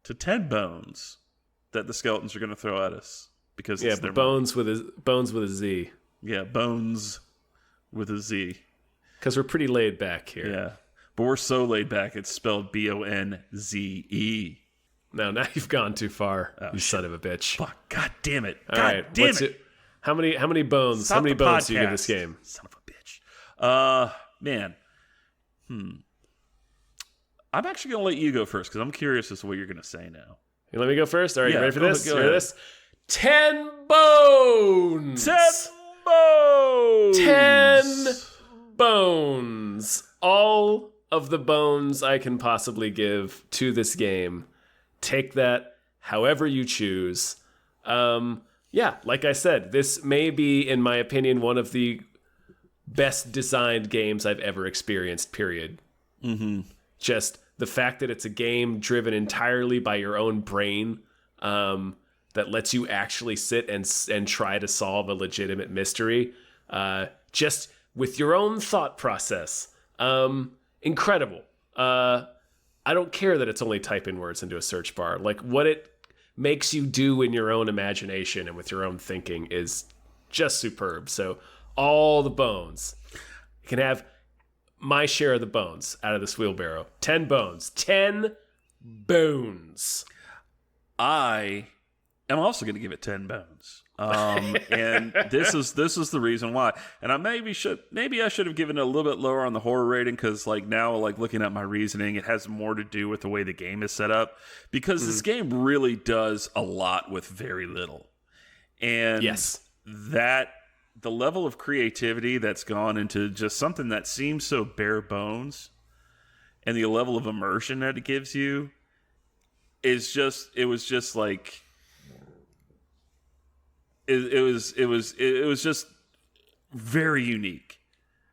to 10 bones that the skeletons are gonna throw at us, because it's their bones with a Z. Yeah, bones with a Z. Because we're pretty laid back here. Yeah. But we're so laid back, it's spelled BONZE. Now you've gone too far, you son of a bitch. Fuck, god damn it. All right, damn it. How many bones? Stop how many the bones do podcast. you give this game? Son of a bitch. Man. I'm actually going to let you go first, because I'm curious as to what you're going to say now. You let me go first? All right, Yeah, you ready for go this? ahead. You ready for this? 10 bones! 10 bones! 10 bones. All of the bones I can possibly give to this game. Take that however you choose. Yeah, like I said, this may be, in my opinion, one of the best designed games I've ever experienced, period. Just the fact that it's a game driven entirely by your own brain, that lets you actually sit and try to solve a legitimate mystery, just with your own thought process. Incredible. I don't care that it's only type in words into a search bar. Like, what it makes you do in your own imagination and with your own thinking is just superb. So all the bones. You can have my share of the bones out of this wheelbarrow. 10 bones. 10 bones. I am also going to give it 10 bones. And this is the reason why. And I maybe I should have given it a little bit lower on the horror rating, because now looking at my reasoning, it has more to do with the way the game is set up, because this game really does a lot with very little. And yes, that the level of creativity that's gone into just something that seems so bare bones, and the level of immersion that it gives you is just, it was just like, it was just very unique.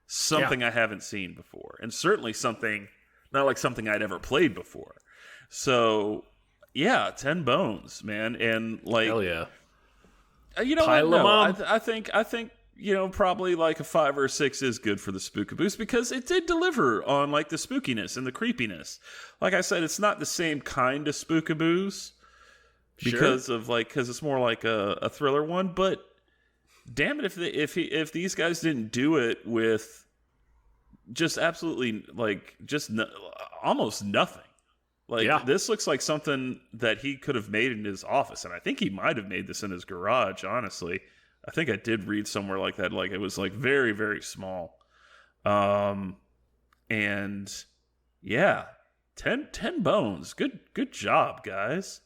Something I haven't seen before, and certainly something not like something I'd ever played before. So yeah, 10 bones, man. And like, hell yeah. You know Pile what? them No, on. I think probably like a 5 or a 6 is good for the Spookaboos because it did deliver on like the spookiness and the creepiness. Like I said, it's not the same kind of Spookaboos because it's more like a thriller one. But damn it, if these guys didn't do it with just absolutely almost nothing. This looks like something that he could have made in his office, and I think he might have made this in his garage, honestly. I think I did read somewhere like that, like it was like very, very small. And yeah, 10 bones. Good job, guys.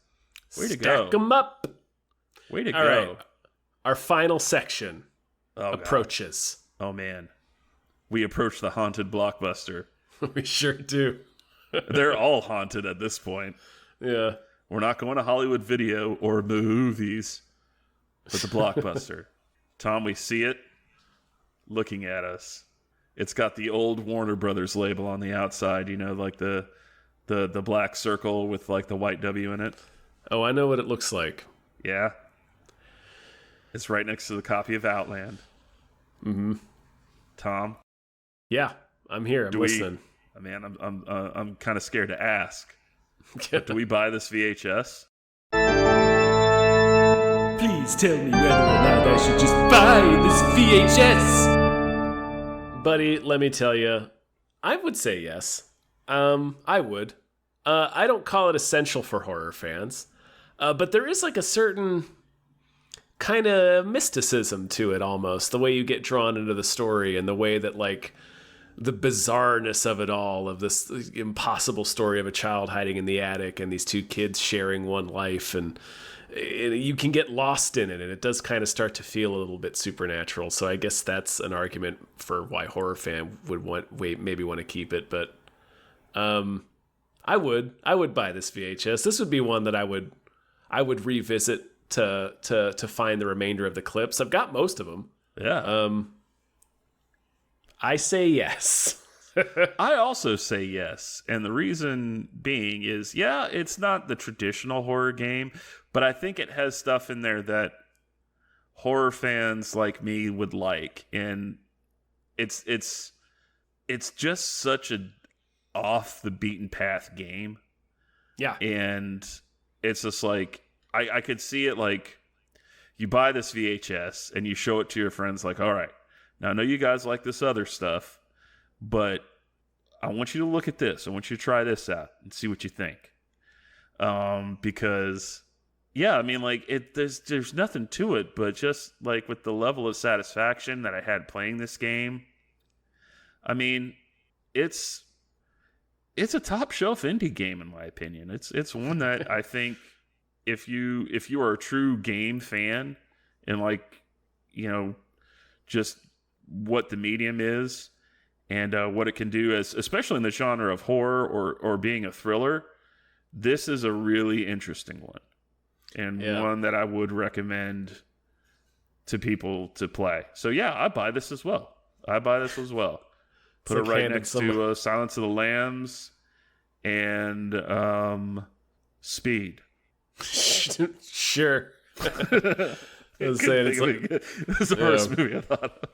Way to go. Stack them up. Way to All go. right. Our final section approaches. God. Oh man. We approach the haunted Blockbuster. We sure do. They're all haunted at this point. Yeah. We're not going to Hollywood Video or movies, but the Blockbuster. Tom, we see it looking at us. It's got the old Warner Brothers label on the outside, like the black circle with like the white W in it. Oh, I know what it looks like. Yeah. It's right next to the copy of Outland. Mm-hmm. Tom? Yeah, I'm here. I'm listening. Man, I'm kind of scared to ask. But do we buy this VHS? Please tell me whether or not I should just buy this VHS. Buddy, let me tell you, I would say yes. I would. I don't call it essential for horror fans, but there is like a certain kind of mysticism to it almost. The way you get drawn into the story and the way that like the bizarreness of it all, of this impossible story of a child hiding in the attic and these two kids sharing one life, and you can get lost in it, and it does kind of start to feel a little bit supernatural. So I guess that's an argument for why horror fan would maybe want to keep it. But I would buy this VHS. This would be one that I would revisit to find the remainder of the clips. I've got most of them. Yeah. I say yes. I also say yes. And the reason being is, yeah, it's not the traditional horror game, but I think it has stuff in there that horror fans like me would like. And it's just such a off the beaten path game. Yeah. And it's just like, I could see it like you buy this VHS and you show it to your friends like, all right, now I know you guys like this other stuff, but I want you to look at this. I want you to try this out and see what you think. Because yeah, I mean, like there's nothing to it, but just like with the level of satisfaction that I had playing this game, I mean, it's a top shelf indie game in my opinion. It's one that I think if you are a true game fan and like, just what the medium is and what it can do, especially in the genre of horror or being a thriller, this is a really interesting one and one that I would recommend to people to play. So yeah, I buy this as well. Put it right next to Silence of the Lambs and Speed. Sure. I was saying it's like this is the first movie I thought of.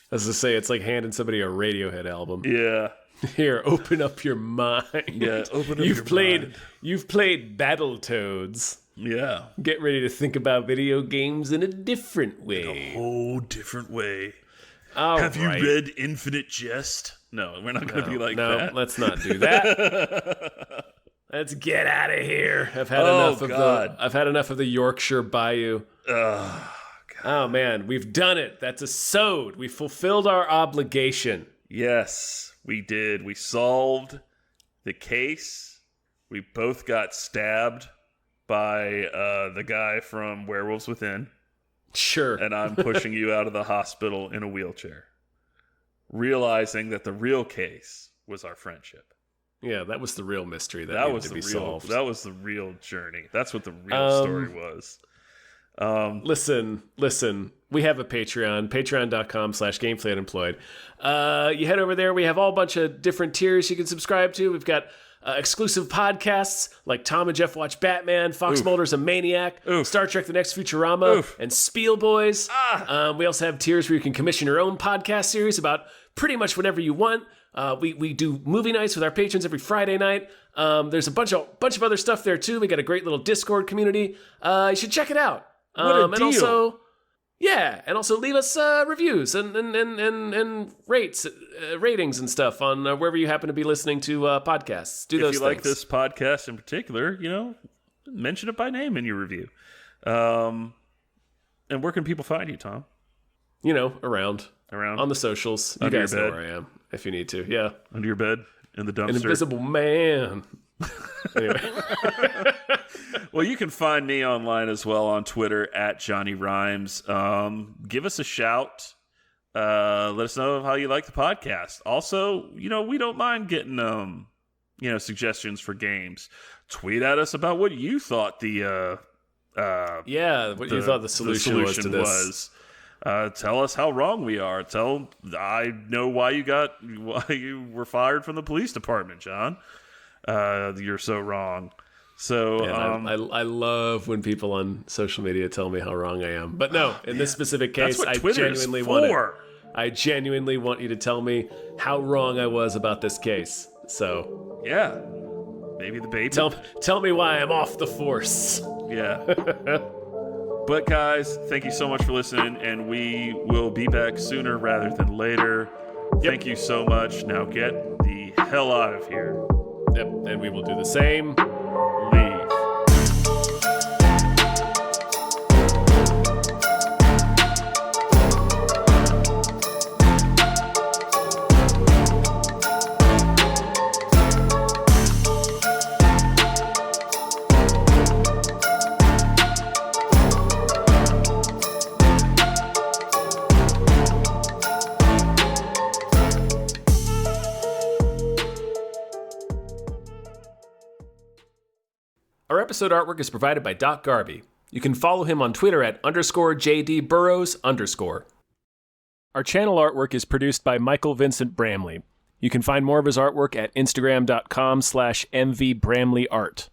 As to say, it's like handing somebody a Radiohead album. Yeah. Here, open up your mind. Yeah, open up You've your mind. You've played Battletoads. Yeah. Get ready to think about video games in a different way. In a whole different way. Have you read Infinite Jest? No, we're not going to be like that. No, let's not do that. Let's get out of here. I've had enough of the Yorkshire Bayou. Oh man, we've done it. That's a sode. We fulfilled our obligation. Yes, we did. We solved the case. We both got stabbed by the guy from Werewolves Within. Sure. And I'm pushing you out of the hospital in a wheelchair, realizing that the real case was our friendship. Yeah, that was the real mystery that needed to be solved. That was the real journey. That's what the real story was. Listen, we have a Patreon, patreon.com/gameplayunemployed. You head over there. We have all bunch of different tiers you can subscribe to. We've got exclusive podcasts like Tom and Jeff Watch Batman, Fox Mulder's A Maniac, Star Trek The Next Futurama, and Spiel Boys. We also have tiers where you can commission your own podcast series about pretty much whatever you want. We do movie nights with our patrons every Friday night. There's a bunch of other stuff there too. We got a great little Discord community. You should check it out. What a deal. And also leave us reviews and ratings and stuff on wherever you happen to be listening to podcasts. Do those things. If you like this podcast in particular, mention it by name in your review. And where can people find you, Tom? Around on the socials. Under you guys your bed. know where I am if you need to. Yeah, under your bed in the dumpster. An invisible man. Anyway. Well, you can find me online as well on Twitter at Johnny Rhymes. Give us a shout. Let us know how you like the podcast. Also, we don't mind getting suggestions for games. Tweet at us about what you thought you thought the solution was to this. Tell us how wrong we are. I know why you were fired from the police department, John. You're so wrong. So I love when people on social media tell me how wrong I am. But no, in this specific case, I genuinely want you to tell me how wrong I was about this case. So yeah, maybe the baby. Tell me why I'm off the force. Yeah. But guys, thank you so much for listening, and we will be back sooner rather than later. Thank you so much. Now get the hell out of here. Yep, and we will do the same. Leave. Our episode artwork is provided by Doc Garby. You can follow him on Twitter at _JDBurrows_. Our channel artwork is produced by Michael Vincent Bramley. You can find more of his artwork at Instagram.com/MVBramleyArt.